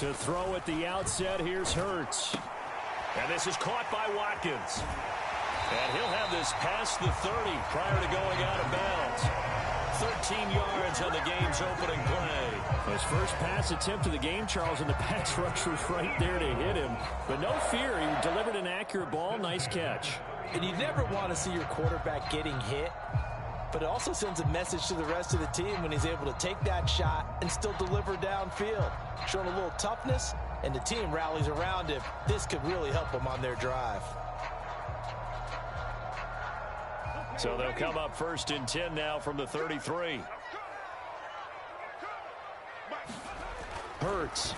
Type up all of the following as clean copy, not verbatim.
To throw at the outset, here's Hurts. And this is caught by Watkins. And he'll have this past the 30 prior to going out of bounds. 13 yards on the game's opening play. His first pass attempt of the game, Charles, and the pass rush was right there to hit him. But no fear, he delivered an accurate ball. Nice catch. And you never want to see your quarterback getting hit. But it also sends a message to the rest of the team when he's able to take that shot and still deliver downfield. Showing a little toughness, and the team rallies around him. This could really help them on their drive. So they'll come up 1st and 10 now from the 33. Hurts.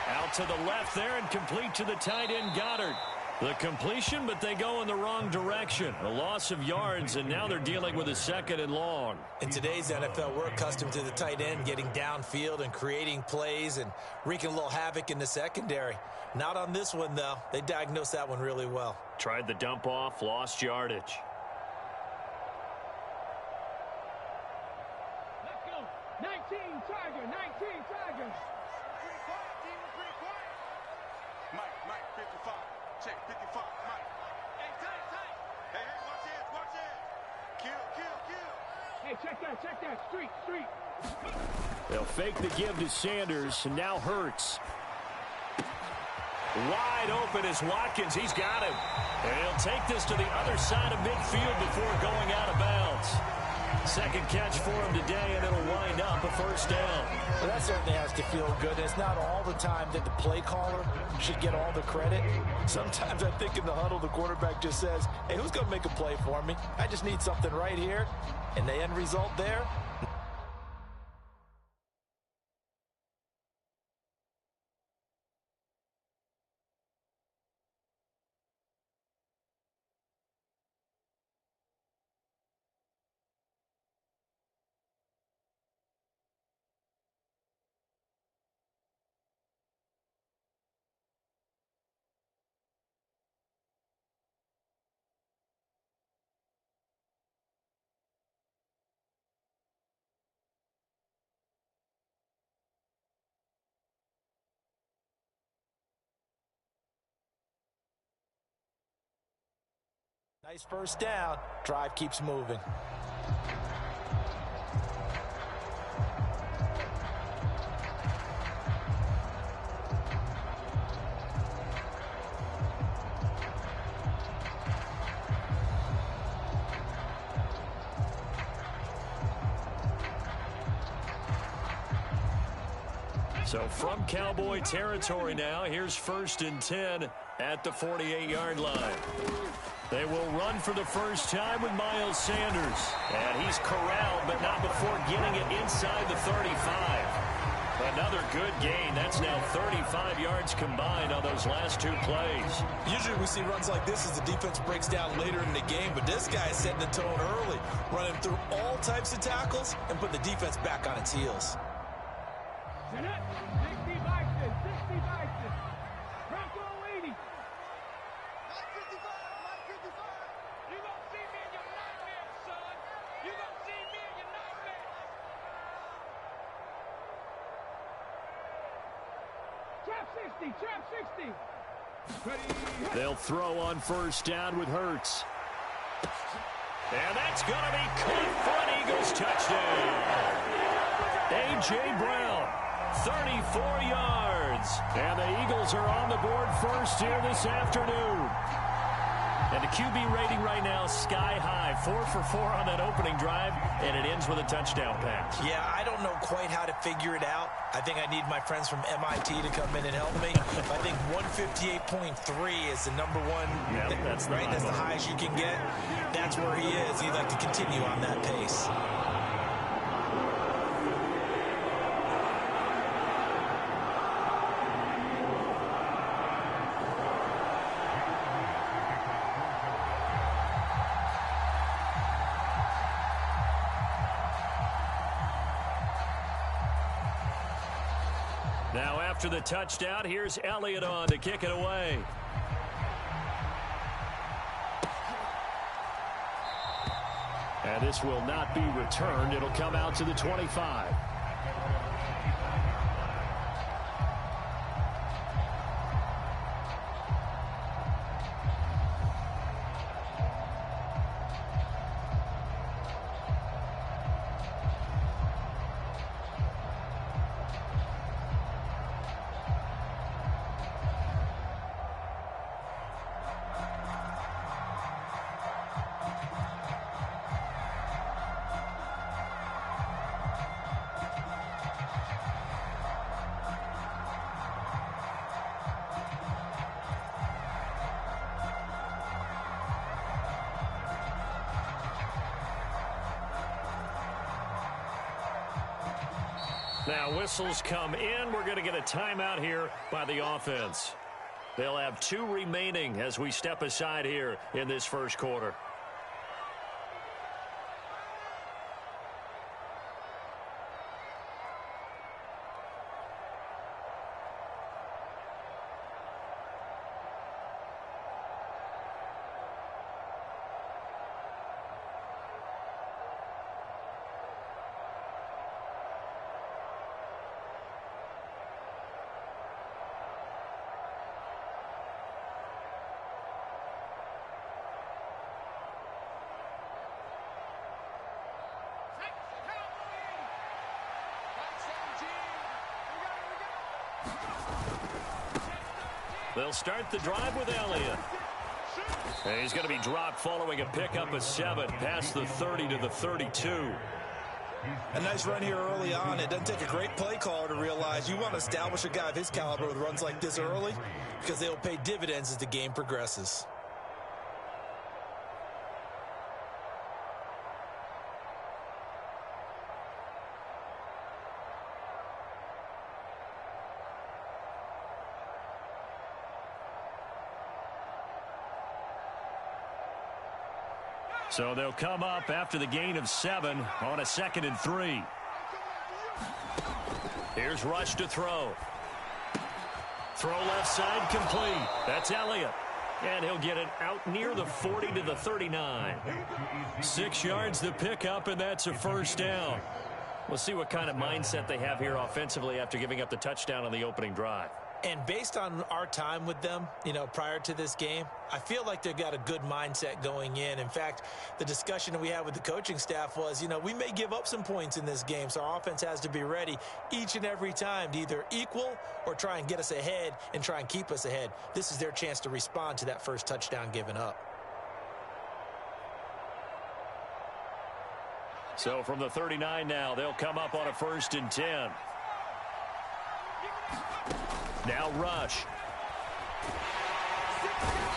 Out to the left there and complete to the tight end Goddard. The completion, but they go in the wrong direction. A loss of yards, and now they're dealing with a 2nd and long. In today's NFL, we're accustomed to the tight end getting downfield and creating plays and wreaking a little havoc in the secondary. Not on this one, though. They diagnosed that one really well. Tried the dump off, lost yardage. Let's go. 19 Tiger, 19 Tiger. Mike, 55. Check, 55, Mike. Hey, tight. Hey, watch it. Kill. Hey, check that. Street. They'll fake the give to Sanders, and now Hurts. Wide open is Watkins. He's got him. And he'll take this to the other side of midfield before going out of bounds. Second catch for him today, and it'll wind up a 1st down. Well, that certainly has to feel good. It's not all the time that the play caller should get all the credit. Sometimes I think in the huddle, the quarterback just says, hey, who's going to make a play for me? I just need something right here. And the end result there, nice 1st down. Drive keeps moving. So from Cowboy territory now, here's 1st and 10 at the 48-yard line. They will run for the first time with Miles Sanders. And he's corralled, but not before getting it inside the 35. Another good gain. That's now 35 yards combined on those last 2 plays. Usually we see runs like this as the defense breaks down later in the game, but this guy is setting the tone early, running through all types of tackles and put the defense back on its heels. 60 Bison. Bronco 80. Mike 55. You gonna see me in your nightmare, son. You gonna see me in your nightmare. Trap 60. Ready. They'll throw on 1st down with Hurts. And that's going to be caught for an Eagles touchdown. A.J. Brown, 34 yards. And the Eagles are on the board first here this afternoon. And the QB rating right now sky high. 4 for 4 on that opening drive, and it ends with a touchdown pass. Yeah, I don't know quite how to figure it out. I think I need my friends from MIT to come in and help me. I think 158.3 is the number one. Yeah, that's right. That's the highest you can get. That's where he is. He'd like to continue on that pace. Now after the touchdown, here's Elliott on to kick it away. And this will not be returned. It'll come out to the 25. Now whistles come in. We're going to get a timeout here by the offense. They'll have 2 remaining as we step aside here in this first quarter. They'll start the drive with Elliott. And he's going to be dropped following a pickup of 7 past the 30 to the 32. A nice run here early on. It doesn't take a great play caller to realize you want to establish a guy of his caliber with runs like this early because they will pay dividends as the game progresses. So they'll come up after the gain of 7 on a 2nd and 3. Here's Rush to throw. Throw left side complete. That's Elliott. And he'll get it out near the 40 to the 39. 6 yards to pick up, and that's a first down. We'll see what kind of mindset they have here offensively after giving up the touchdown on the opening drive. And based on our time with them, prior to this game, I feel like they've got a good mindset going in. In fact, the discussion that we had with the coaching staff was, we may give up some points in this game, so our offense has to be ready each and every time to either equal or try and get us ahead and try and keep us ahead. This is their chance to respond to that first touchdown given up. So from the 39 now, they'll come up on a 1st and 10. Now Rush.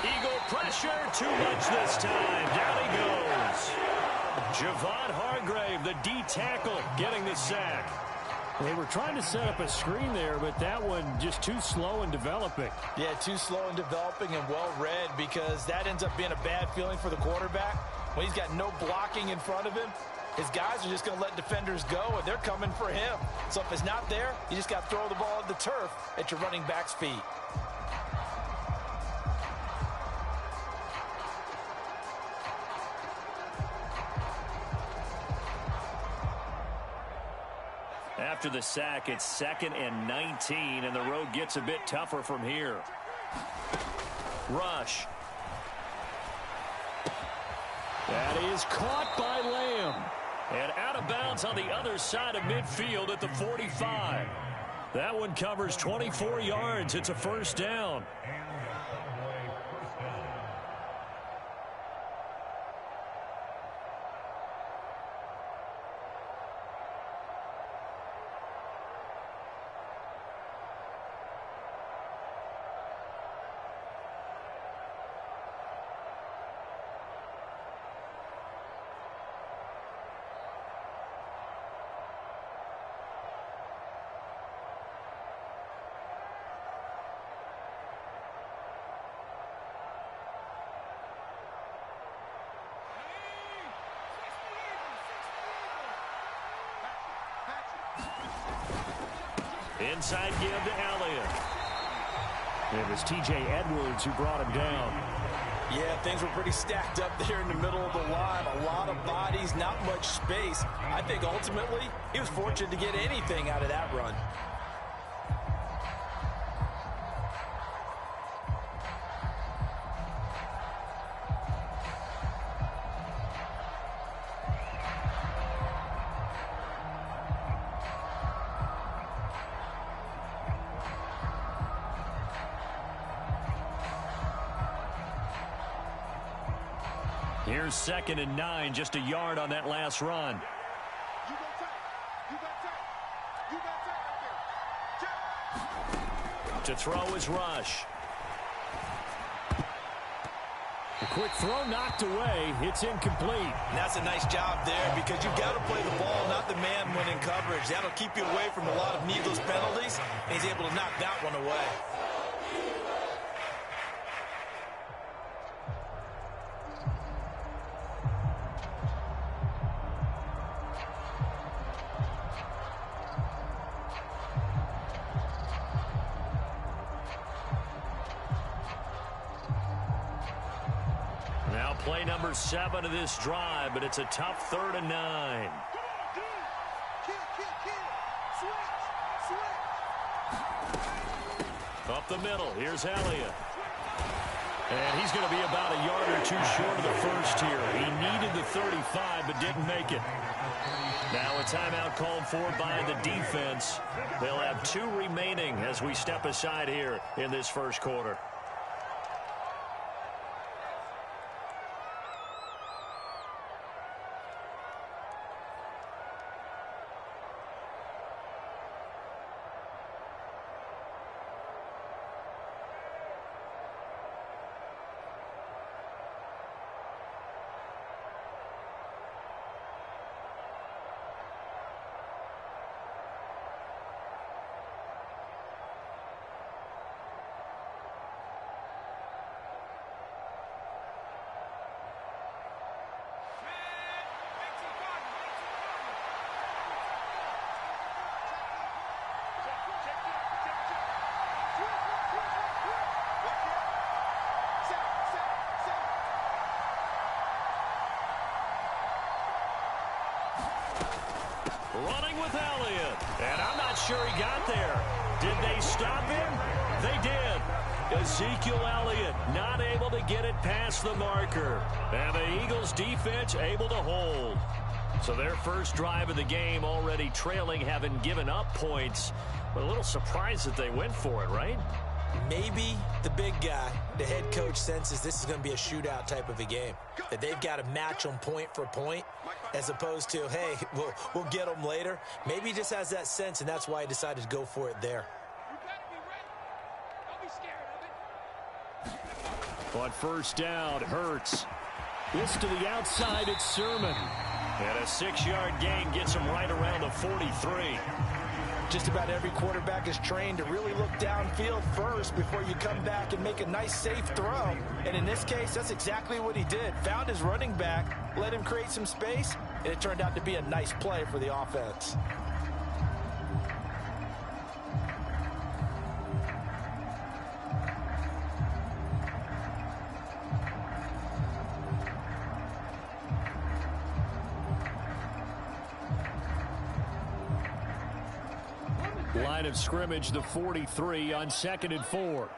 Eagle pressure, too much this time. Down he goes. Javon Hargrave, the D tackle, getting the sack. They were trying to set up a screen there, but that one just too slow in developing. Yeah, too slow in developing and well read, because that ends up being a bad feeling for the quarterback. When he's got no blocking in front of him, his guys are just going to let defenders go, and they're coming for him. So if it's not there, you just got to throw the ball at the turf at your running back's feet. After the sack, it's 2nd and 19, and the road gets a bit tougher from here. Rush. That is caught by Lamb. And out of bounds on the other side of midfield at the 45. That one covers 24 yards. It's a first down. Inside give to Elliott. It was T.J. Edwards who brought him down. Yeah, things were pretty stacked up there in the middle of the line. A lot of bodies, not much space. I think ultimately he was fortunate to get anything out of that run. Here's 2nd and 9, just a yard on that last run. To throw is Rush. A quick throw knocked away. It's incomplete. And that's a nice job there because you've got to play the ball, not the man when in coverage. That'll keep you away from a lot of needless penalties, and he's able to knock that one away. Now play number 7 of this drive, but it's a tough 3rd and 9. Up the middle, here's Elliott. And he's going to be about a yard or 2 short of the first here. He needed the 35, but didn't make it. Now a timeout called for by the defense. They'll have 2 remaining as we step aside here in this first quarter. Running with Elliott. And I'm not sure he got there. Did they stop him? They did. Ezekiel Elliott not able to get it past the marker. And the Eagles defense able to hold. So their first drive of the game already trailing, having given up points. But a little surprised that they went for it, right? Maybe the big guy, the head coach, senses this is going to be a shootout type of a game. That they've got to match them point for point as opposed to, hey, we'll get them later. Maybe he just has that sense, and that's why he decided to go for it there. You better be ready. Don't be scared of it. On first down, Hurts. This to the outside, it's Sermon. And a 6-yard gain gets him right around the 43. Just about every quarterback is trained to really look downfield first before you come back and make a nice, safe throw. And in this case, that's exactly what he did. Found his running back, let him create some space, and it turned out to be a nice play for the offense. Line of scrimmage, the 43 on 2nd and 4.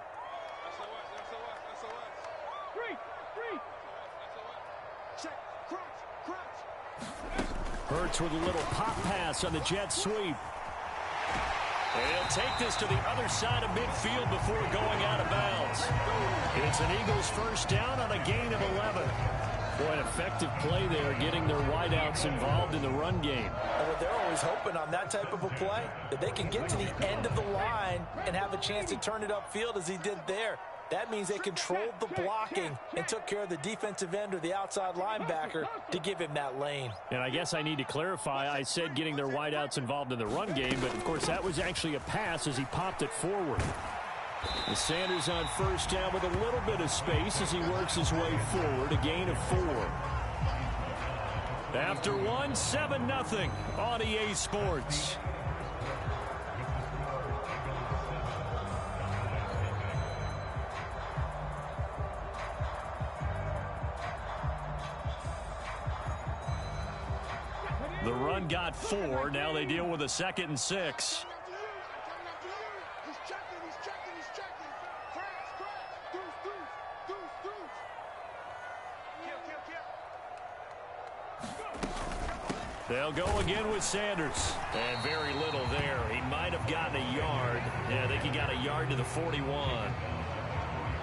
Hurts with a little pop pass on the jet sweep. And he'll take this to the other side of midfield before going out of bounds. It's an Eagles first down on a gain of 11. Boy, an effective play there, getting their wideouts involved in the run game. And what they're always hoping on that type of a play, that they can get to the end of the line and have a chance to turn it upfield as he did there. That means they controlled the blocking and took care of the defensive end or the outside linebacker to give him that lane. And I guess I need to clarify, I said getting their wideouts involved in the run game, but of course that was actually a pass as he popped it forward. And Sanders on first down with a little bit of space as he works his way forward, a gain of 4. After 1, 7-0 on EA Sports. The run got 4. Now they deal with a 2nd and 6. They'll go again with Sanders. And very little there. He might have gotten a yard. Yeah, I think he got a yard to the 41.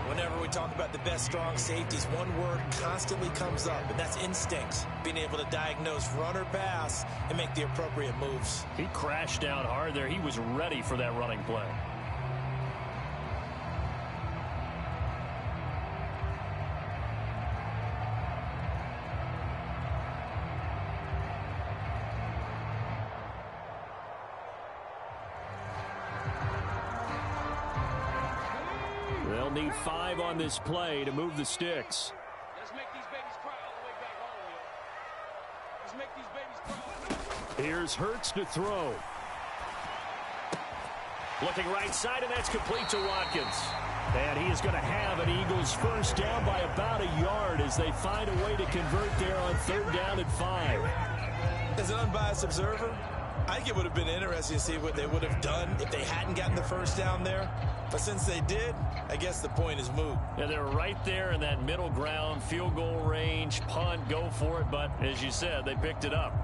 Whenever we talk about the best strong safeties, one word constantly comes up, and that's instincts. Being able to diagnose run or pass and make the appropriate moves. He crashed down hard there. He was ready for that running play. They'll need 5 on this play to move the sticks. Let's make these babies cry all the way back home, yo. Let's make these babies cry. Here's Hurts to throw. Looking right side, and that's complete to Watkins. And he is going to have an Eagles first down by about a yard as they find a way to convert there on 3rd down and 5. As an unbiased observer, I think it would have been interesting to see what they would have done if they hadn't gotten the first down there. But since they did, I guess the point is moot. Yeah, they're right there in that middle ground, field goal range, punt, go for it. But as you said, they picked it up.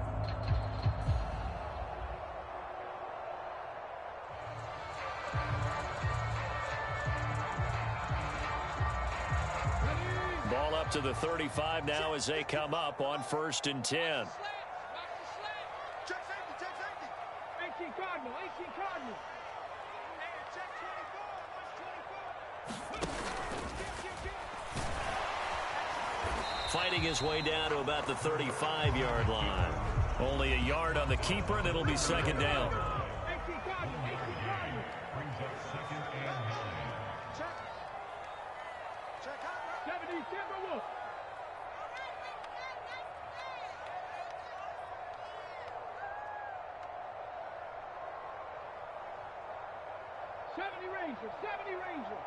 Ball up to the 35 now as they come up on 1st and 10. Check safety, check safety. 18 Cardinal, 18 Cardinal. Hey, check 24, watch 24. Fighting his way down to about the 35-yard line. Only a yard on the keeper, and it'll be 2nd down. 18 Cardinal, 18 Cardinal. Check out. 70 Timberwolves. Ranger, 70 Ranger.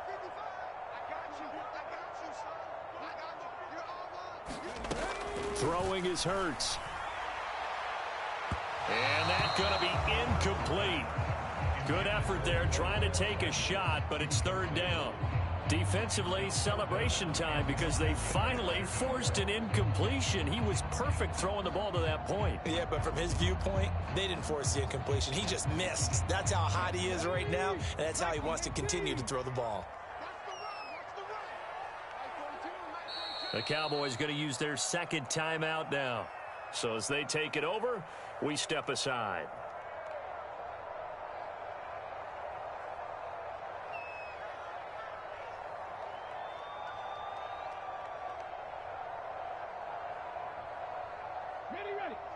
55. I got you, son. I got you. You're all one. Throwing is Hurts. And that's going to be incomplete. Good effort there trying to take a shot, but it's 3rd down. Defensively, celebration time because they finally forced an incompletion. He was perfect throwing the ball to that point. Yeah, but from his viewpoint, they didn't force the incompletion. He just missed. That's how hot he is right now, and that's how he wants to continue to throw the ball. The Cowboys going to use their 2nd timeout now. So as they take it over, we step aside.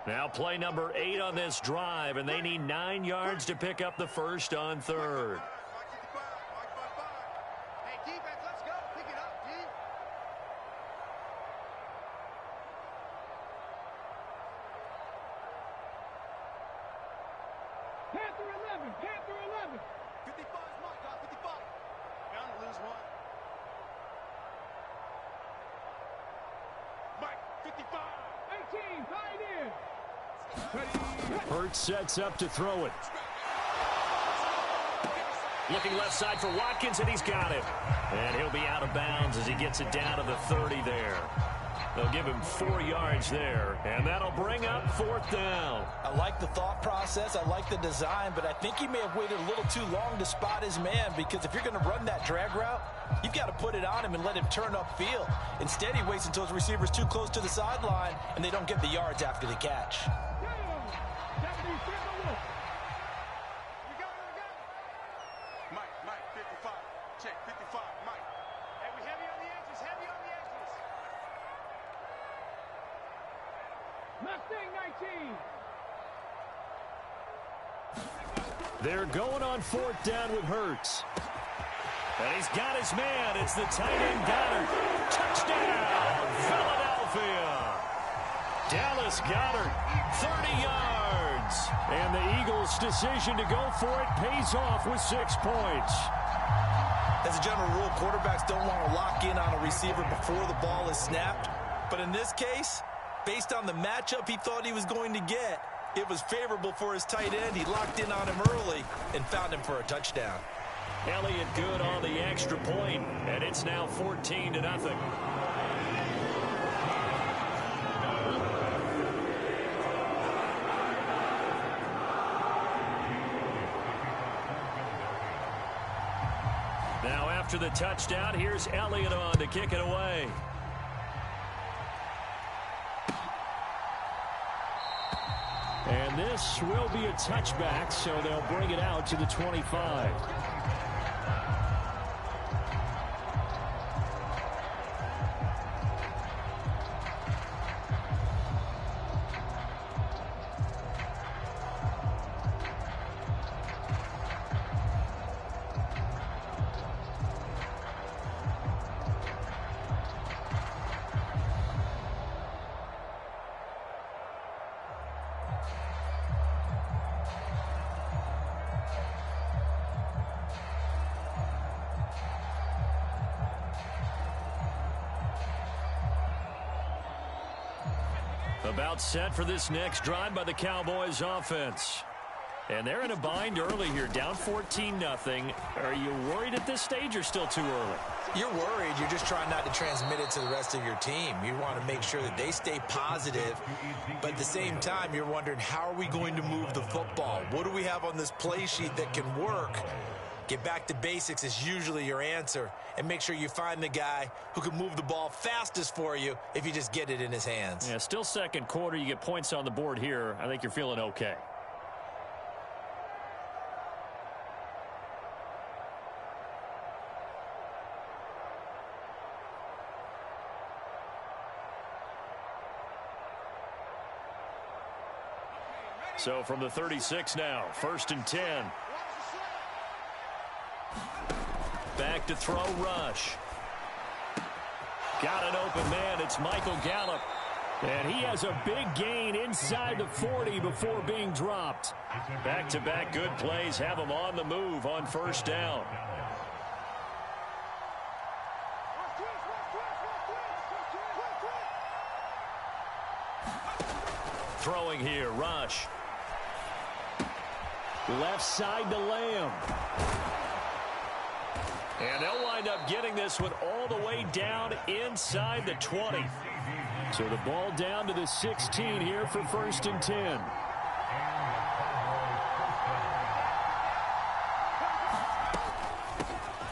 Now play number 8 on this drive, and they need 9 yards to pick up the first on 3rd. Hey, defense, let's go. Pick it up, D. Panther 11, Panther 11. 55 is mine, God, 55. Bound to lose one. Mike, 55. 18, Pioneer. Hurts sets up to throw it. Looking left side for Watkins, and he's got it. And he'll be out of bounds as he gets it down to the 30 there. They'll give him 4 yards there, and that'll bring up 4th down. I like the thought process. I like the design, but I think he may have waited a little too long to spot his man because if you're going to run that drag route, you've got to put it on him and let him turn upfield. Instead, he waits until his receiver's too close to the sideline, and they don't get the yards after the catch. Mike, 55. Check, 55, Mike. Hey, we heavy on the edges, heavy on the edges. Mustang 19. They're going on 4th down with Hurts. And he's got his man. It's the tight end Goddard. Touchdown, Philadelphia. Dallas Goddard, 30 yards. And the Eagles' decision to go for it pays off with 6 points. As a general rule, quarterbacks don't want to lock in on a receiver before the ball is snapped. But in this case, based on the matchup he thought he was going to get, it was favorable for his tight end. He locked in on him early and found him for a touchdown. Elliott good on the extra point, and it's now 14-0. Now after the touchdown, here's Elliott on to kick it away. And this will be a touchback, so they'll bring it out to the 25. About set for this next drive by the Cowboys offense. And they're in a bind early here, down 14-0. Are you worried at this stage or still too early? You're worried. You're just trying not to transmit it to the rest of your team. You want to make sure that they stay positive. But at the same time, you're wondering, how are we going to move the football? What do we have on this play sheet that can work? Get back to basics is usually your answer. And make sure you find the guy who can move the ball fastest for you if you just get it in his hands. Yeah, still second quarter. You get points on the board here. I think you're feeling okay. So from the 36 now, 1st and 10. Back to throw, Rush. Got an open man. It's Michael Gallup. And he has a big gain inside the 40 before being dropped. Back-to-back good plays have him on the move on 1st down. Throwing here, Rush. Left side to Lamb. And they'll wind up getting this one all the way down inside the 20. So the ball down to the 16 here for 1st and 10.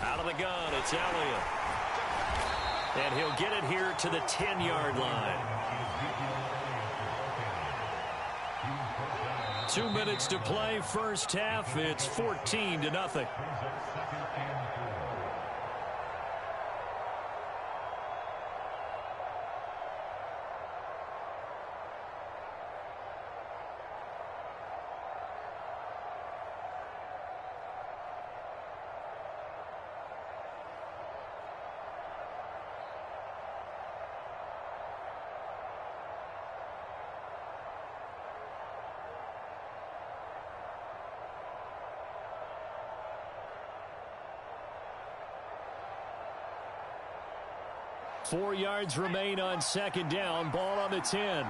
Out of the gun, it's Elliott. And he'll get it here to the 10-yard line. 2 minutes to play, first half. It's 14-0. Four yards remain on 2nd down. Ball on the 10.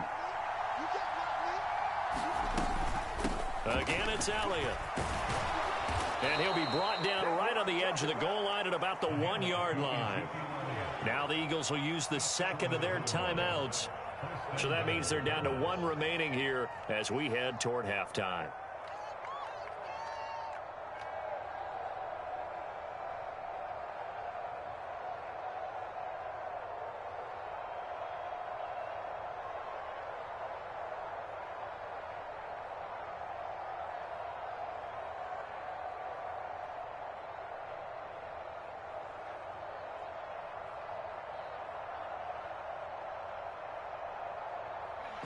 Again, it's Elliott. And he'll be brought down right on the edge of the goal line at about the 1-yard line. Now the Eagles will use the second of their timeouts. So that means they're down to 1 remaining here as we head toward halftime.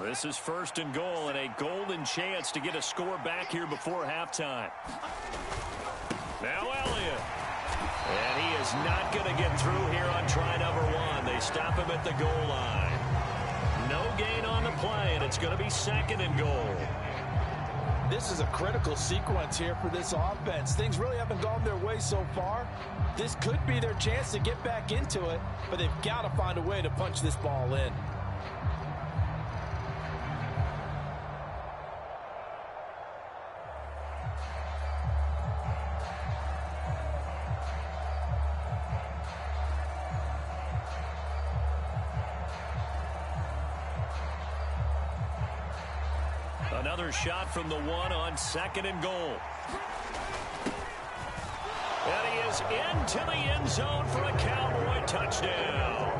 This is 1st and goal and a golden chance to get a score back here before halftime. Now Elliott. And he is not going to get through here on try number 1. They stop him at the goal line. No gain on the play, and it's going to be 2nd and goal. This is a critical sequence here for this offense. Things really haven't gone their way so far. This could be their chance to get back into it, but they've got to find a way to punch this ball in. Another shot from the 1 on 2nd and goal. And he is into the end zone for a Cowboy touchdown.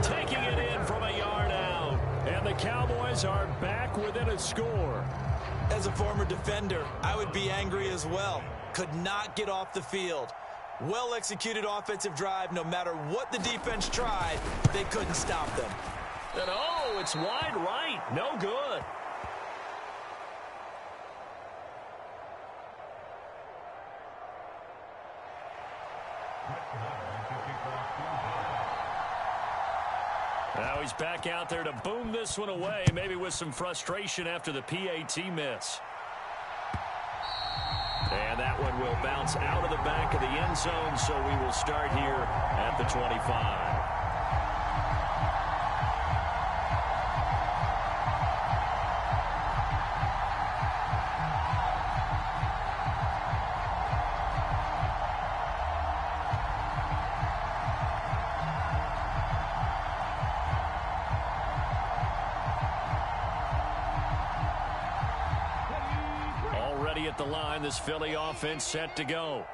Taking it in from a yard out. And the Cowboys are back within a score. As a former defender, I would be angry as well. Could not get off the field. Well-executed offensive drive. No matter what the defense tried, they couldn't stop them. And oh, it's wide right. No good. Now he's back out there to boom this one away, maybe with some frustration after the PAT miss. And that one will bounce out of the back of the end zone, so we will start here at the 25. at the line. This Philly offense set to go.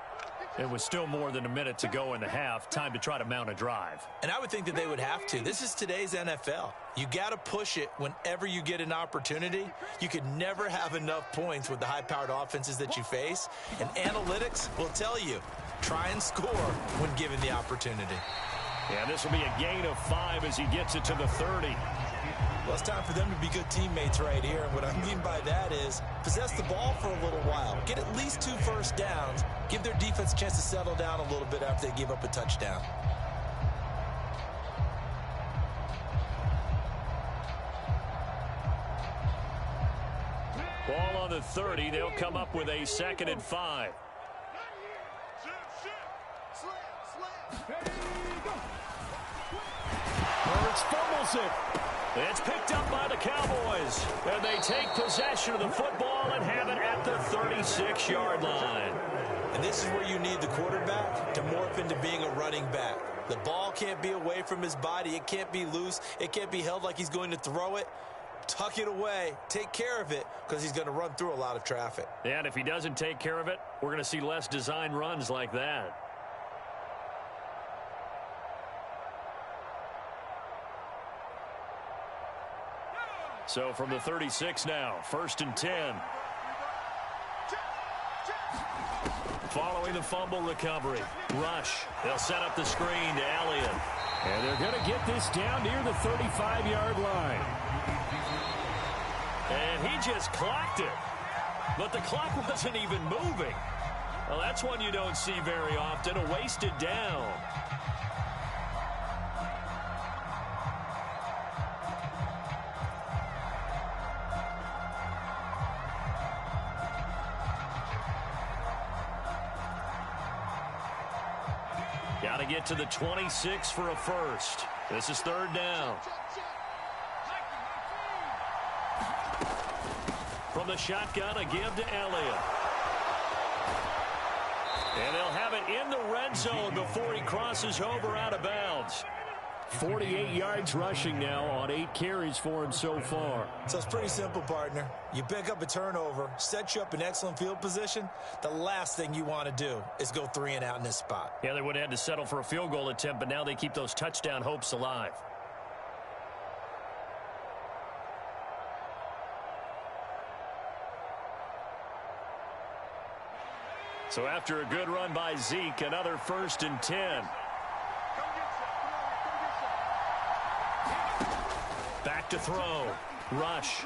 It was still more than a minute to go in the half. Time to try to mount a drive. And I would think that they would have to. This is today's NFL. You got to push it whenever you get an opportunity. You could never have enough points with the high-powered offenses that you face. And analytics will tell you, try and score when given the opportunity. Yeah, this will be a gain of 5 as he gets it to the 30. Well, it's time for them to be good teammates right here. And what I mean by that is possess the ball for a little while. Get at least 2 first downs. Give their defense a chance to settle down a little bit after they give up a touchdown. Ball on the 30. They'll come up with a 2nd and 5. Hurts fumbles it. It's picked up by the Cowboys. And they take possession of the football and have it at the 36-yard line. And this is where you need the quarterback to morph into being a running back. The ball can't be away from his body. It can't be loose. It can't be held like he's going to throw it. Tuck it away. Take care of it because he's going to run through a lot of traffic. And if he doesn't take care of it, we're going to see less design runs like that. So from the 36 now, 1st and 10. Following the fumble recovery. Rush. They'll set up the screen to Elliott. And they're going to get this down near the 35-yard line. And he just clocked it. But the clock wasn't even moving. Well, that's one you don't see very often, a wasted down. Got to get to the 26 for a first. This is 3rd down. From the shotgun, a give to Elliott. And they'll have it in the red zone before he crosses over out of bounds. 48 yards rushing now on 8 carries for him so far. So it's pretty simple, partner. You pick up a turnover, set you up in excellent field position. The last thing you want to do is go 3 and out in this spot. Yeah, they would have had to settle for a field goal attempt, but now they keep those touchdown hopes alive. So after a good run by Zeke, another 1st and 10. Back to throw. Rush.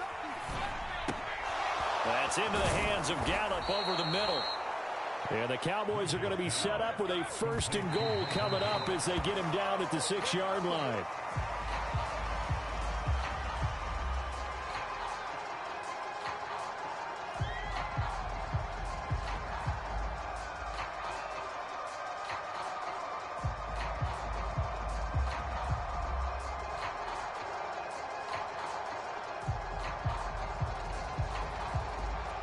That's into the hands of Gallup over the middle. And the Cowboys are going to be set up with a 1st and goal coming up as they get him down at the 6-yard line.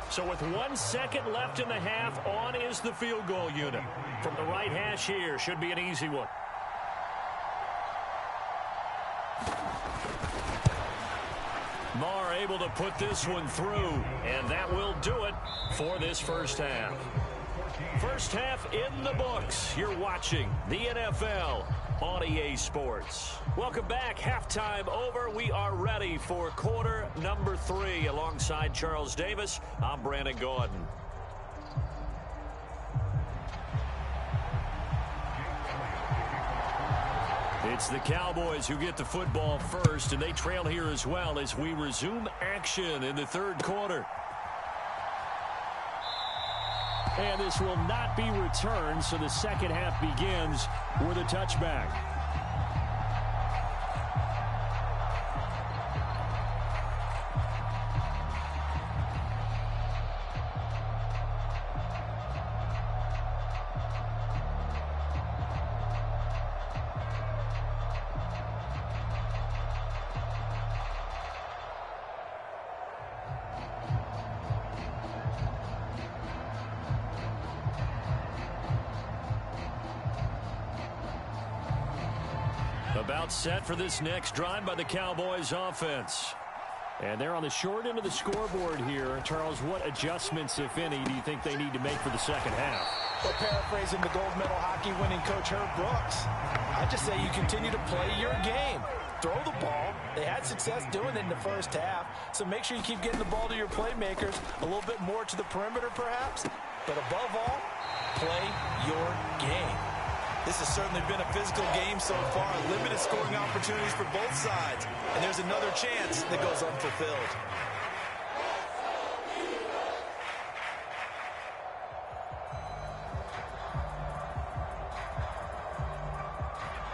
So with 1 second left in the half, on is the field goal unit. From the right hash here, should be an easy one. Marr able to put this one through, and that will do it for this first half. First half in the books. You're watching the NFL on EA Sports. Welcome back. Halftime over. We are ready for quarter number 3. Alongside Charles Davis, I'm Brandon Gordon. It's the Cowboys who get the football first, and they trail here as well as we resume action in the 3rd quarter. And this will not be returned, so the second half begins with a touchback. About set for this next drive by the Cowboys offense. And they're on the short end of the scoreboard here. Charles, what adjustments, if any, do you think they need to make for the second half? Well, paraphrasing the gold medal hockey winning coach Herb Brooks, I just say you continue to play your game. Throw the ball. They had success doing it in the first half, so make sure you keep getting the ball to your playmakers, a little bit more to the perimeter perhaps, but above all, play your game. This has certainly been a physical game so far, limited scoring opportunities for both sides, and there's another chance that goes unfulfilled.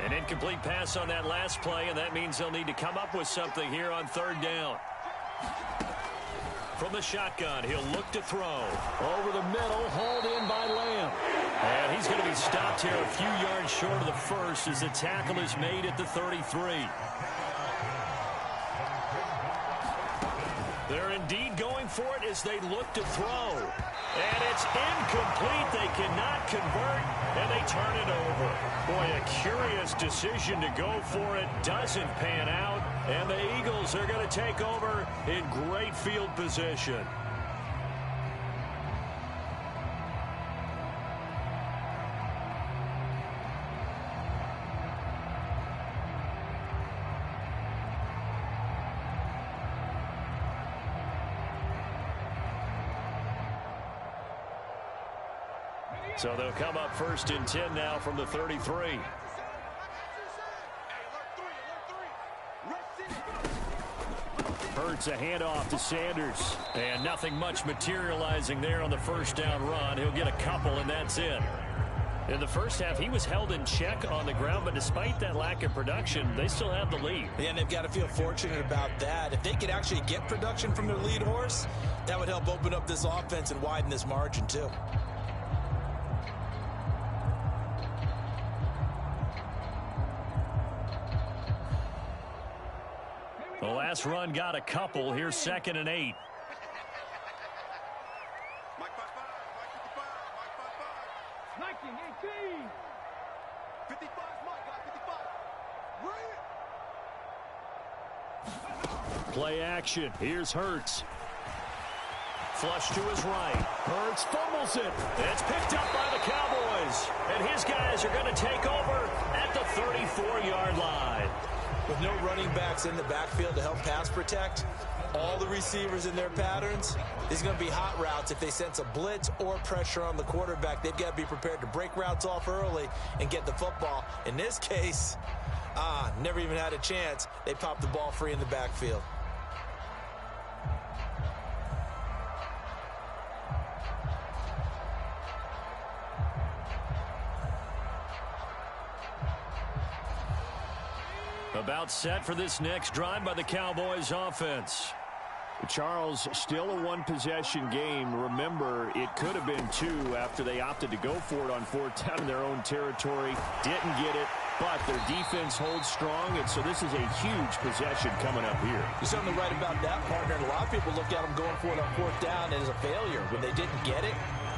An incomplete pass on that last play, and that means they'll need to come up with something here on third down. From the shotgun, he'll look to throw. Over the middle, hauled in by Lamb. And he's going to be stopped here a few yards short of the first as the tackle is made at the 33. They're indeed going for it as they look to throw. And it's incomplete. They cannot convert, and they turn it over. Boy, a curious decision to go for it. Doesn't pan out, and the Eagles are going to take over in great field position. So they'll come up first and 10 now from the 33. Hurts a handoff to Sanders. And nothing much materializing there on the first down run. He'll get a couple, and that's it. In the first half, he was held in check on the ground, but despite that lack of production, they still have the lead. Yeah, and they've got to feel fortunate about that. If they could actually get production from their lead horse, that would help open up this offense and widen this margin, too. The last run got a couple. Here's 2nd and 8. Mike 55, Mike 55, Mike 55. 19, 18. 55 's Mike, got 55. Read. Play action. Here's Hurts. Flush to his right. Hurts fumbles it. It's picked up by the Cowboys. And his guys are going to take over at the 34-yard line. With no running backs in the backfield to help pass protect, all the receivers in their patterns, there's going to be hot routes. If they sense a blitz or pressure on the quarterback, they've got to be prepared to break routes off early and get the football. In this case, never even had a chance. They popped the ball free in the backfield. About set for this next drive by the Cowboys offense. Charles, still a one-possession game. Remember, it could have been two after they opted to go for it on fourth down in their own territory. Didn't get it, but their defense holds strong, and so this is a huge possession coming up here. You're certainly right about that, partner. And a lot of people look at them going for it on fourth down as a failure when they didn't get it.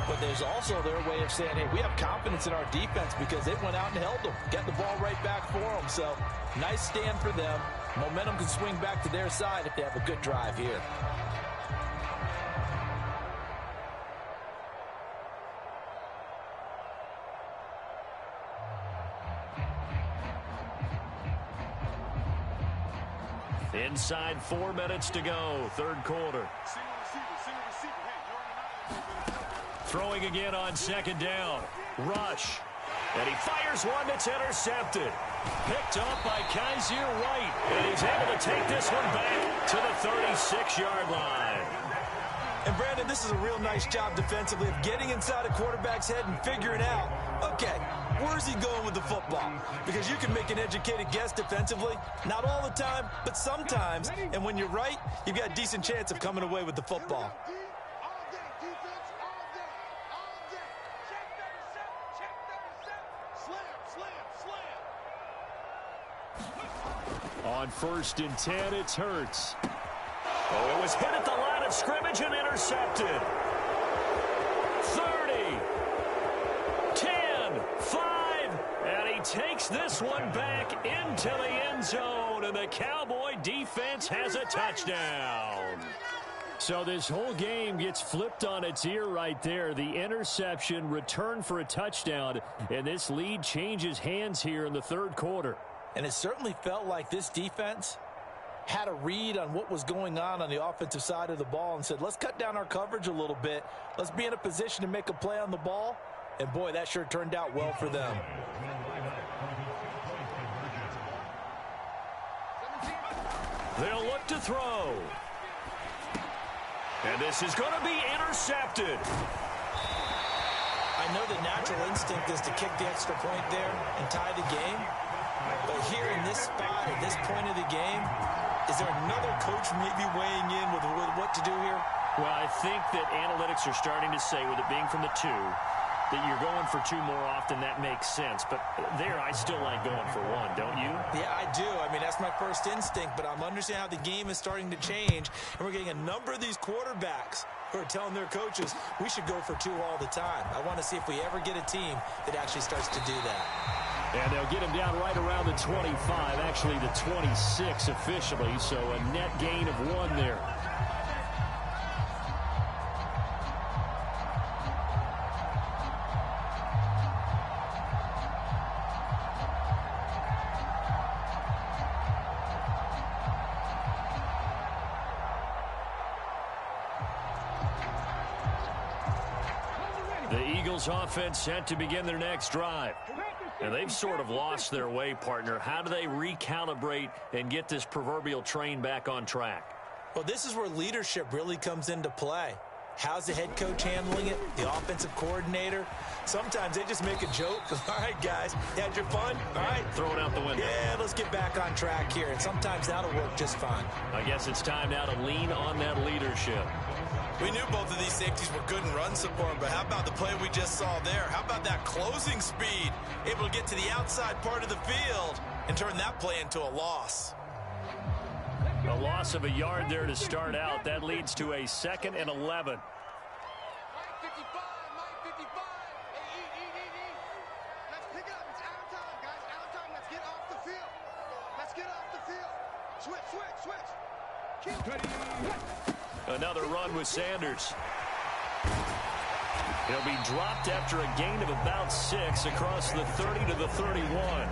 But there's also their way of saying, hey, we have confidence in our defense because it went out and held them. Got the ball right back for them. So nice stand for them. Momentum can swing back to their side if they have a good drive here. Inside 4 minutes to go, third quarter. Throwing again on 2nd down. Rush. And he fires one that's intercepted. Picked off by Kaiser White. And he's able to take this one back to the 36-yard line. And, Brandon, this is a real nice job defensively of getting inside a quarterback's head and figuring out, okay, where's he going with the football? Because you can make an educated guess defensively. Not all the time, but sometimes. And when you're right, you've got a decent chance of coming away with the football. On 1st and 10, it's Hurts. Oh, it was hit at the line of scrimmage and intercepted. 30, 10, 5, and he takes this one back into the end zone, and the Cowboy defense has a touchdown. So this whole game gets flipped on its ear right there. The interception, return for a touchdown, and this lead changes hands here in the third quarter. And it certainly felt like this defense had a read on what was going on the offensive side of the ball and said, let's cut down our coverage a little bit. Let's be in a position to make a play on the ball. And, boy, that sure turned out well for them. They'll look to throw. And this is going to be intercepted. I know the natural instinct is to kick the extra point there and tie the game. But here in this spot, at this point of the game, is there another coach maybe weighing in with what to do here? Well, I think that analytics are starting to say, with it being from the 2, that you're going for 2 more often. That makes sense. But there, I still like going for 1, don't you? Yeah, I do. I mean, that's my first instinct. But I'm understanding how the game is starting to change. And we're getting a number of these quarterbacks who are telling their coaches, we should go for 2 all the time. I want to see if we ever get a team that actually starts to do that. And they'll get him down right around the 25, actually the 26 officially. So a net gain of 1 there. The Eagles offense set to begin their next drive. And they've sort of lost their way, partner. How do they recalibrate and get this proverbial train back on track? Well, this is where leadership really comes into play. How's the head coach handling it? The offensive coordinator? Sometimes they just make a joke. All right, guys, you had your fun? All right. Throw it out the window. Yeah, let's get back on track here. And sometimes that'll work just fine. I guess it's time now to lean on that leadership. We knew both of these safeties were good in run support, but how about the play we just saw there? How about that closing speed? Able to get to the outside part of the field and turn that play into a loss. A loss of a yard there to start out. That leads to a 2nd and 11. Mike 55, Mike 55. Hey, eat. Let's pick it up. It's out of time, guys. Out of time. Let's get off the field. Let's get off the field. Switch. Another run with Sanders. He'll be dropped after a gain of about 6 across the 30 to the 31.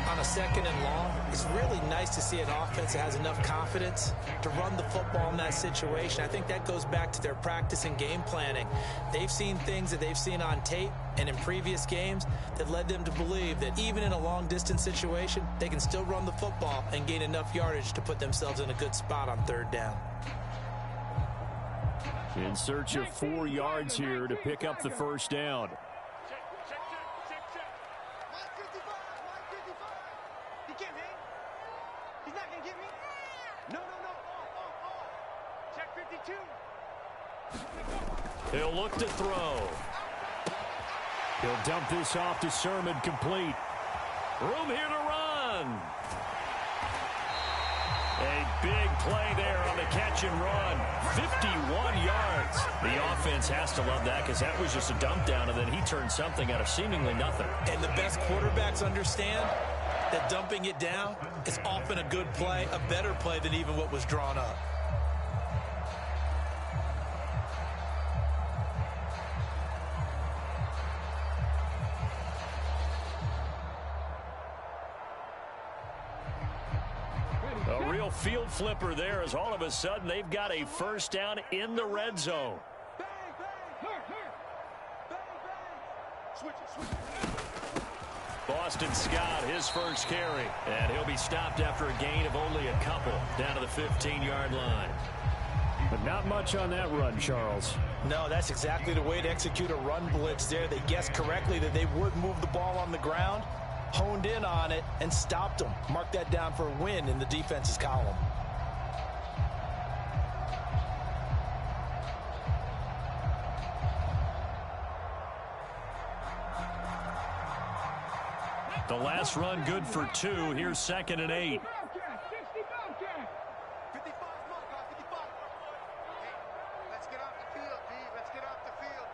On a 2nd and long, it's really nice to see an offense that has enough confidence to run the football in that situation. I think that goes back to their practice and game planning. They've seen things that they've seen on tape and in previous games that led them to believe that even in a long-distance situation, they can still run the football and gain enough yardage to put themselves in a good spot on 3rd down. In search of 4 yards here to pick up the first down. Mike 55, Mike 55. He can't hang. He's not going to get me. No. Off. Check 52. He'll look to throw. He'll dump this off to Sermon, complete. Room here to run. A big play there on the catch and run. 51 yards. The offense has to love that because that was just a dump down, and then he turned something out of seemingly nothing. And the best quarterbacks understand that dumping it down is often a good play, a better play than even what was drawn up. A real field flipper there as all of a sudden they've got a first down in the red zone. Bang. Switch it. Boston Scott, his first carry. And he'll be stopped after a gain of only a couple down to the 15-yard line. But not much on that run, Charles. No, that's exactly the way to execute a run blitz there. They guessed correctly that they would move the ball on the ground, honed in on it, and stopped them. Mark that down for a win in the defense's column. The last run good for 2. Here's 2nd and 8. 55, come on, guys, 55. Hey, let's get off the field, D. Let's get off the field,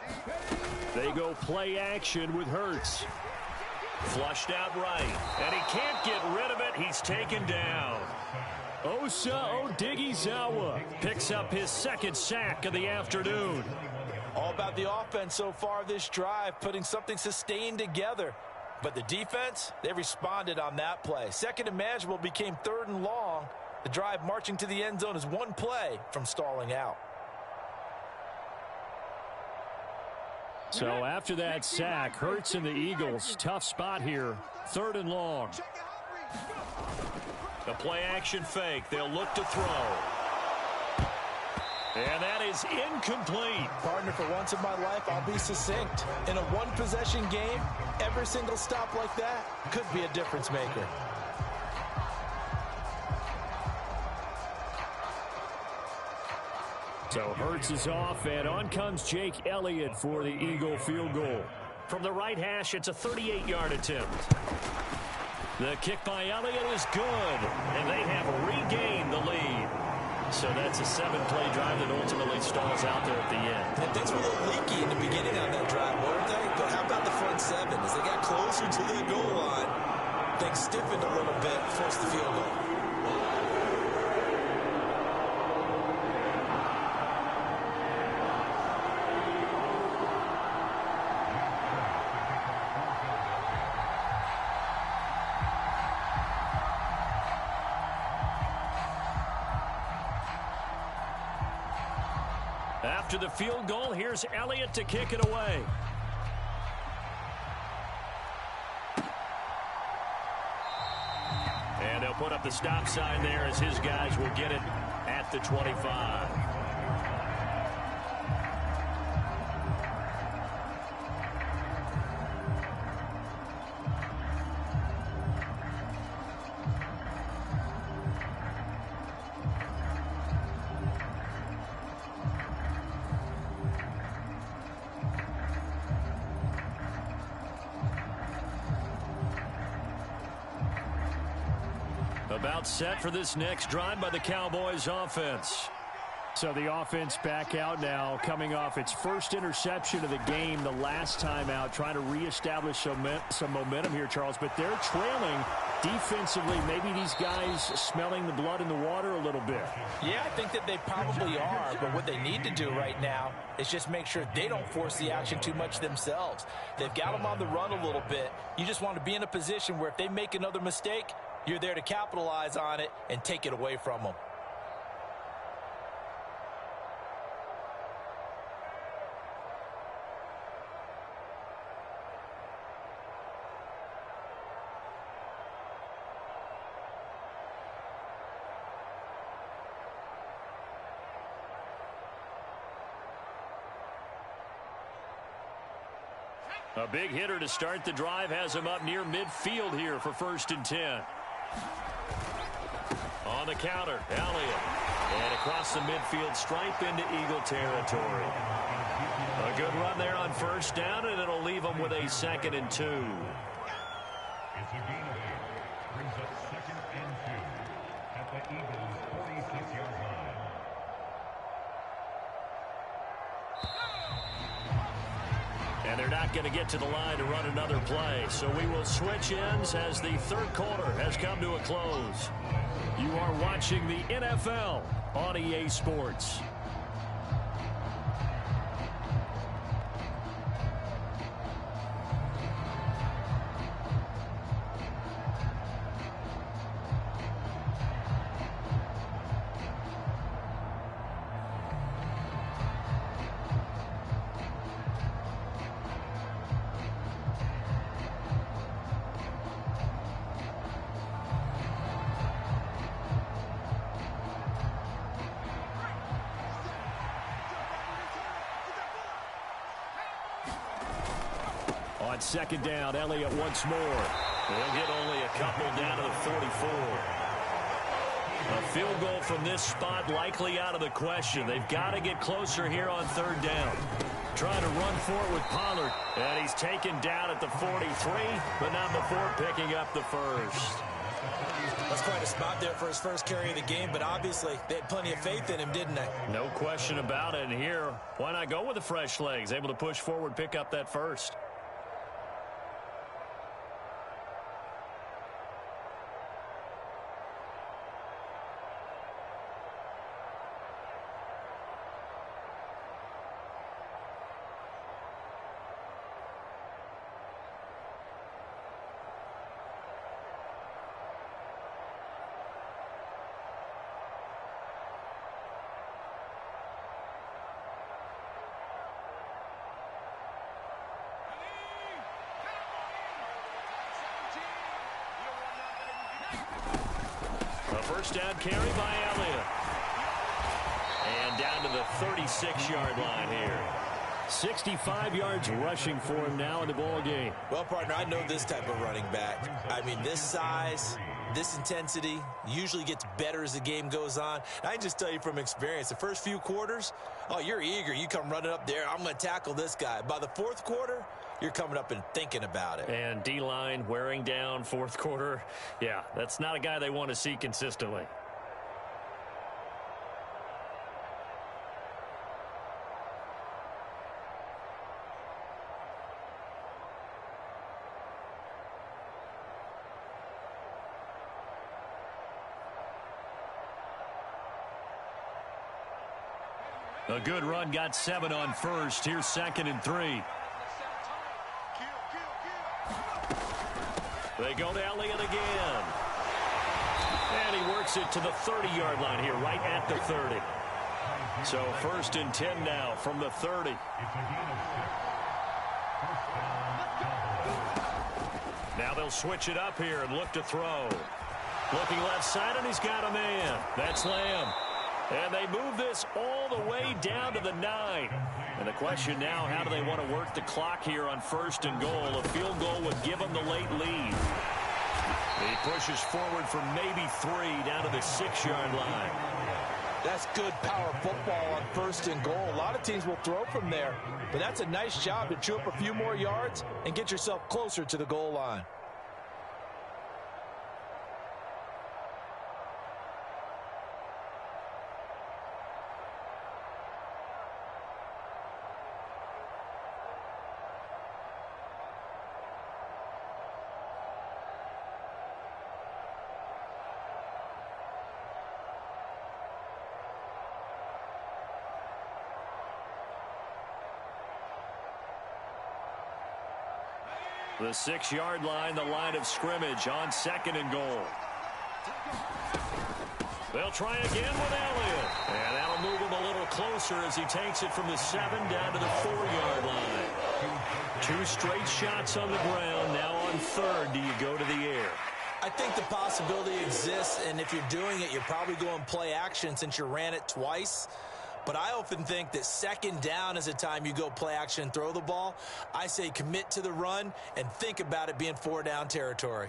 D. They go play action with Hurts. Flushed out right. And he can't get rid of it. He's taken down. Osa Odighizuwa picks up his second sack of the afternoon. All about the offense so far this drive, putting something sustained together. But the defense, they responded on that play. Second and manageable became 3rd and long. The drive marching to the end zone is one play from stalling out. So after that sack, Hurts and the Eagles, tough spot here. 3rd and long. The play action fake. They'll look to throw. And that is incomplete. Partner, for once in my life, I'll be succinct. In a one-possession game, every single stop like that could be a difference maker. So Hurts is off, and on comes Jake Elliott for the Eagle field goal. From the right hash, it's a 38-yard attempt. The kick by Elliott is good, and they have regained the lead. So that's a 7-play drive that ultimately stalls out there at the end. And things were a little leaky in the beginning on that drive, weren't they? But how about the front 7? As they got closer to the goal line, things stiffened a little bit, forced the field goal. After the field goal, here's Elliott to kick it away. And they'll put up the stop sign there as his guys will get it at the 25. About set for this next drive by the Cowboys offense. So the offense back out now, coming off its first interception of the game the last time out, trying to reestablish some momentum here, Charles. But they're trailing defensively. Maybe these guys smelling the blood in the water a little bit. Yeah, I think that they probably are. But what they need to do right now is just make sure they don't force the action too much themselves. They've got them on the run a little bit. You just want to be in a position where if they make another mistake, you're there to capitalize on it and take it away from them. A big hitter to start the drive has him up near midfield here for 1st and 10. On the counter, Elliott. And across the midfield stripe into Eagle territory. A good run there on 1st down, and it'll leave them with a 2nd and 2. It's a gain of 8. Brings up 2nd and 2 at the Eagles' 46-yard line. And they're not going to get to the line to run another play. So we will switch ends as the 3rd quarter has come to a close. You are watching the NFL on EA Sports. On 2nd down, Elliott once more. They'll get only a couple down to the 44. A field goal from this spot likely out of the question. They've got to get closer here on 3rd down. Trying to run for it with Pollard. And he's taken down at the 43, but not before picking up the 1st. That's quite a spot there for his first carry of the game, but obviously they had plenty of faith in him, didn't they? No question about it. And here, why not go with the fresh legs? Able to push forward, pick up that 1st. First down carry by Elliott. And down to the 36-yard line here. 65 yards rushing for him now in the ball game. Well, partner, I know this type of running back. I mean, this size, this intensity usually gets better as the game goes on. And I can just tell you from experience, the first few quarters, oh, you're eager. You come running up there, I'm going to tackle this guy. By the fourth quarter, you're coming up and thinking about it. And D-line wearing down fourth quarter. Yeah, that's not a guy they want to see consistently. A good run, got 7 on first. Here's 2nd and 3. They go to Elliott again. And he works it to the 30-yard line here, right at the 30. So 1st and 10 now from the 30. Now they'll switch it up here and look to throw. Looking left side, and he's got a man. That's Lamb. And they move this all the way down to the 9. And the question now, how do they want to work the clock here on 1st and goal? A field goal would give them the late lead. He pushes forward for maybe 3 down to the 6-yard line. That's good power football on 1st and goal. A lot of teams will throw from there, but that's a nice job to chew up a few more yards and get yourself closer to the goal line. The 6-yard line, the line of scrimmage on 2nd and goal. They'll try again with Elliott. And that'll move him a little closer as he takes it from the 7 down to the 4-yard line. 2 straight shots on the ground. Now on 3rd, do you go to the air? I think the possibility exists, and if you're doing it, you're probably going play action since you ran it twice. But I often think that 2nd down is the time you go play action and throw the ball. I say commit to the run and think about it being 4-down territory.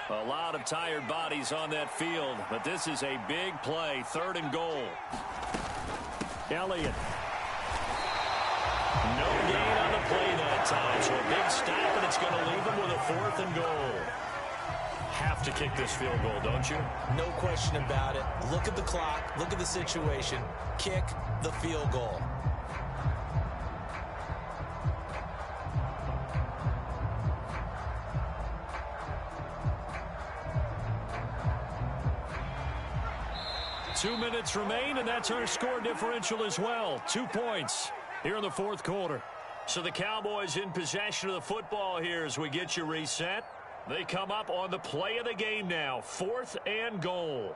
A lot of tired bodies on that field, but this is a big play. 3rd and goal. Elliott. No gain on the play that time, so a big stop, and it's going to leave him with a 4th and goal. Have to kick this field goal, don't you? No question about it. Look at the clock. Look at the situation. Kick the field goal. Two minutes remain, and that's our score differential as well. 2 points here in the 4th quarter. So the Cowboys in possession of the football here as we get you reset. They come up on the play of the game now. 4th and goal.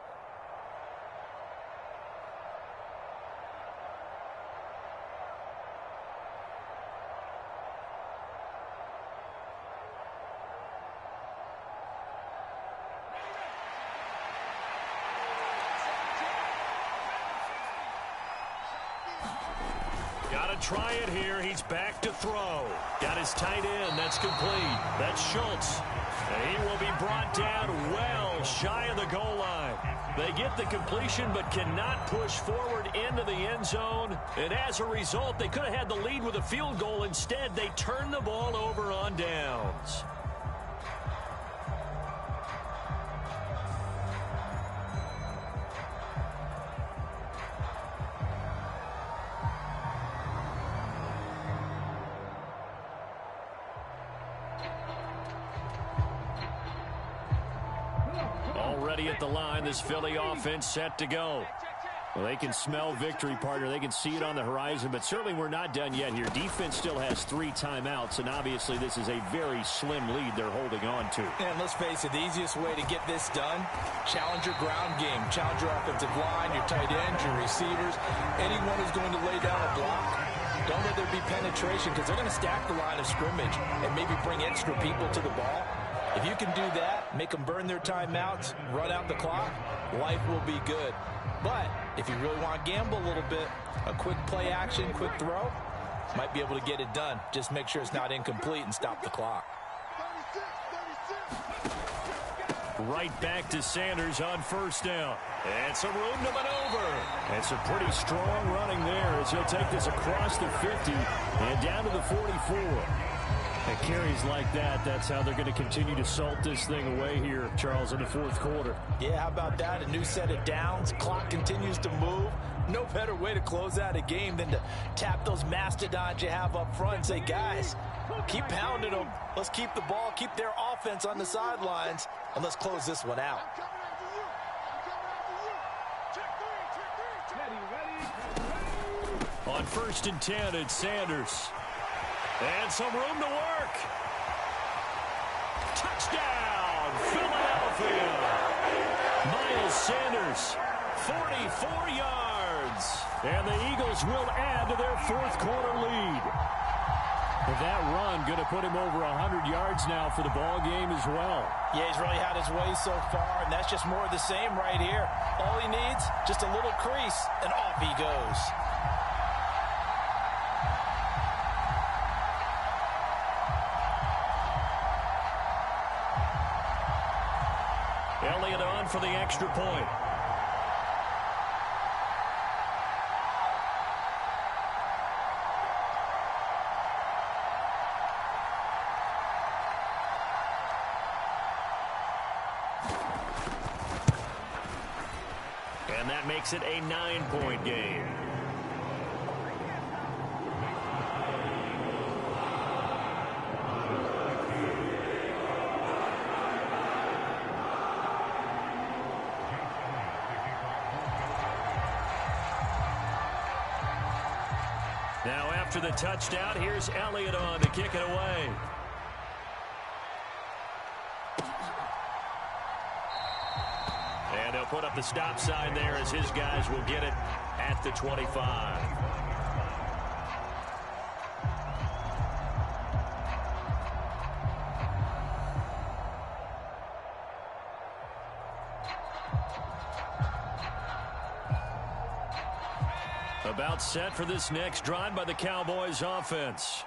Try it here. He's back to throw. Got his tight end. That's complete. That's Schultz. And he will be brought down well shy of the goal line. They get the completion but cannot push forward into the end zone. And as a result, they could have had the lead with a field goal. Instead, they turn the ball over on downs. Already at the line, this Philly offense set to go. Well, they can smell victory, partner. They can see it on the horizon, but certainly we're not done yet here. Defense still has 3 timeouts, and obviously this is a very slim lead they're holding on to. And let's face it, the easiest way to get this done, challenge your ground game. Challenge your offensive line, your tight ends, your receivers, anyone who's going to lay down a block. Don't let there be penetration because they're going to stack the line of scrimmage and maybe bring extra people to the ball. If you can do that, make them burn their timeouts, run out the clock, life will be good. But if you really want to gamble a little bit, a quick play action, quick throw, might be able to get it done. Just make sure it's not incomplete and stop the clock. Right back to Sanders on first down. And some room to maneuver. And some pretty strong running there as he'll take this across the 50 and down to the 44. And carries like that, that's how they're going to continue to salt this thing away here, Charles, in the fourth quarter. Yeah, how about that? A new set of downs. Clock continues to move. No better way to close out a game than to tap those mastodons you have up front and say, guys, keep pounding them. Let's keep the ball, keep their offense on the sidelines, and let's close this one out. On first and 10, it's Sanders. And some room to work. Touchdown, Philadelphia. Miles Sanders, 44 yards. And the Eagles will add to their fourth quarter lead. And that run going to put him over 100 yards now for the ball game as well. Yeah, he's really had his way so far, and that's just more of the same right here. All he needs, just a little crease, and off he goes. Elliott on for the extra point. And that makes it a 9-point game. Now after the touchdown, here's Elliott on to kick it away. And he'll put up the stop sign there as his guys will get it at the 25. About set for this next drive by the Cowboys offense.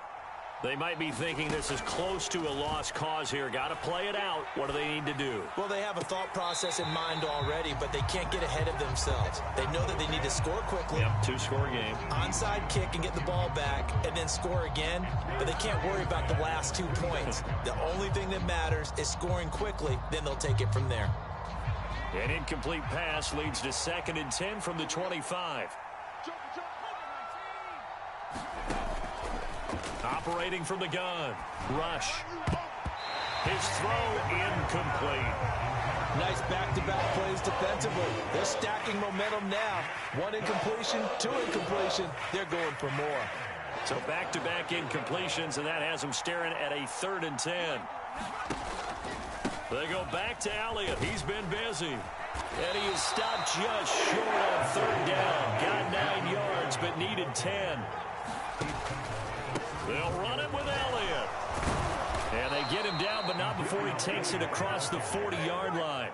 They might be thinking this is close to a lost cause here. Got to play it out. What do they need to do? Well, they have a thought process in mind already, but they can't get ahead of themselves. They know that they need to score quickly. Yep, 2-score game. Onside kick and get the ball back and then score again, but they can't worry about the last 2 points. The only thing that matters is scoring quickly, then they'll take it from there. An incomplete pass leads to 2nd and 10 from the 25. Operating from the gun. Rush. His throw incomplete. Nice back-to-back plays defensively. They're stacking momentum now. 1 incompletion, 2 incompletion. They're going for more. So back-to-back incompletions, and that has them staring at a 3rd and 10. They go back to Elliott. He's been busy. And he is stopped just short on 3rd down. Got 9 yards, but needed 10. They'll run it with Elliott. And they get him down, but not before he takes it across the 40-yard line.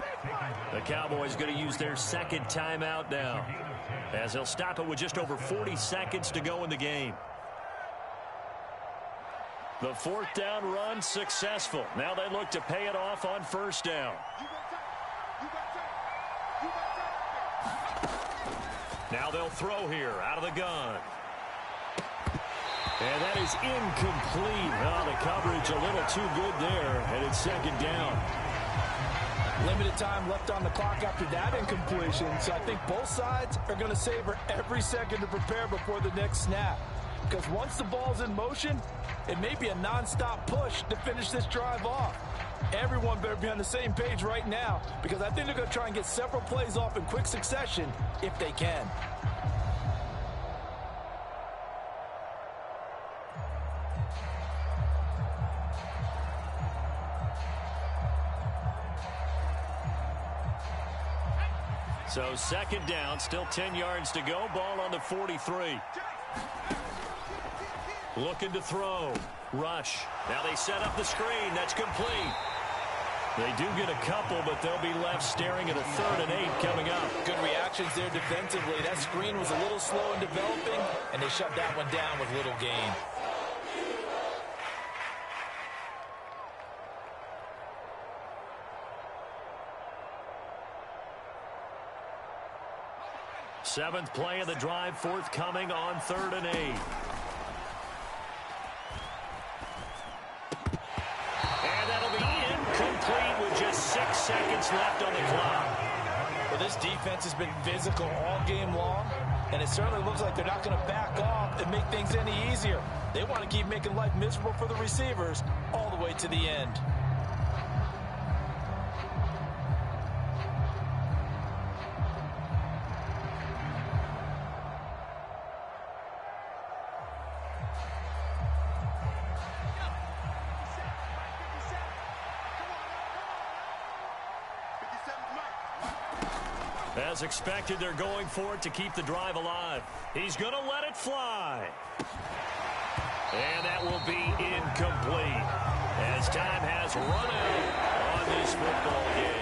The Cowboys going to use their 2nd timeout now, as they'll stop it with just over 40 seconds to go in the game. The 4th down run successful. Now they look to pay it off on 1st down. Now they'll throw here out of the gun. And that is incomplete. Oh, the coverage a little too good there, and it's 2nd down. Limited time left on the clock after that incompletion, so I think both sides are going to savor every second to prepare before the next snap. because once the ball's in motion, it may be a non-stop push to finish this drive off. Everyone better be on the same page right now, because I think they're going to try and get several plays off in quick succession if they can. So second down, still 10 yards to go. Ball on the 43. Looking to throw. Rush. Now they set up the screen. That's complete. They do get a couple, but they'll be left staring at a 3rd and 8 coming up. Good reactions there defensively. That screen was a little slow in developing, and they shut that one down with little gain. Seventh play of the drive forthcoming on 3rd and 8. And that'll be incomplete with just 6 seconds left on the clock. Well, this defense has been physical all game long, and it certainly looks like they're not going to back off and make things any easier. They want to keep making life miserable for the receivers all the way to the end. As expected, they're going for it to keep the drive alive. He's going to let it fly. And that will be incomplete as time has run out on this football game.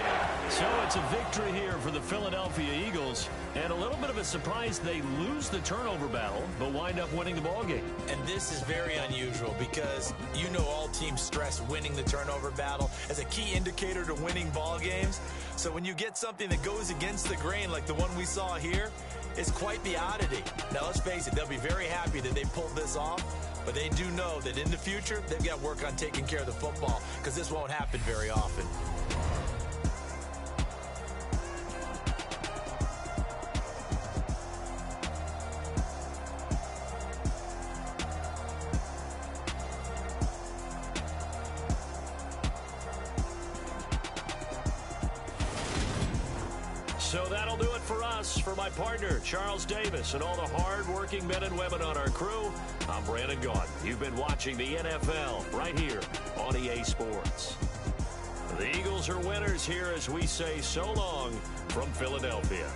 So it's a victory here for the Philadelphia Eagles, and a little bit of a surprise they lose the turnover battle, but wind up winning the ball game. And this is very unusual because you know all teams stress winning the turnover battle as a key indicator to winning ball games. So when you get something that goes against the grain like the one we saw here, it's quite the oddity. Now let's face it, they'll be very happy that they pulled this off, but they do know that in the future they've got to work on taking care of the football because this won't happen very often. So that'll do it for us. For my partner, Charles Davis, and all the hard-working men and women on our crew, I'm Brandon Gaudin. You've been watching the NFL right here on EA Sports. The Eagles are winners here as we say so long from Philadelphia.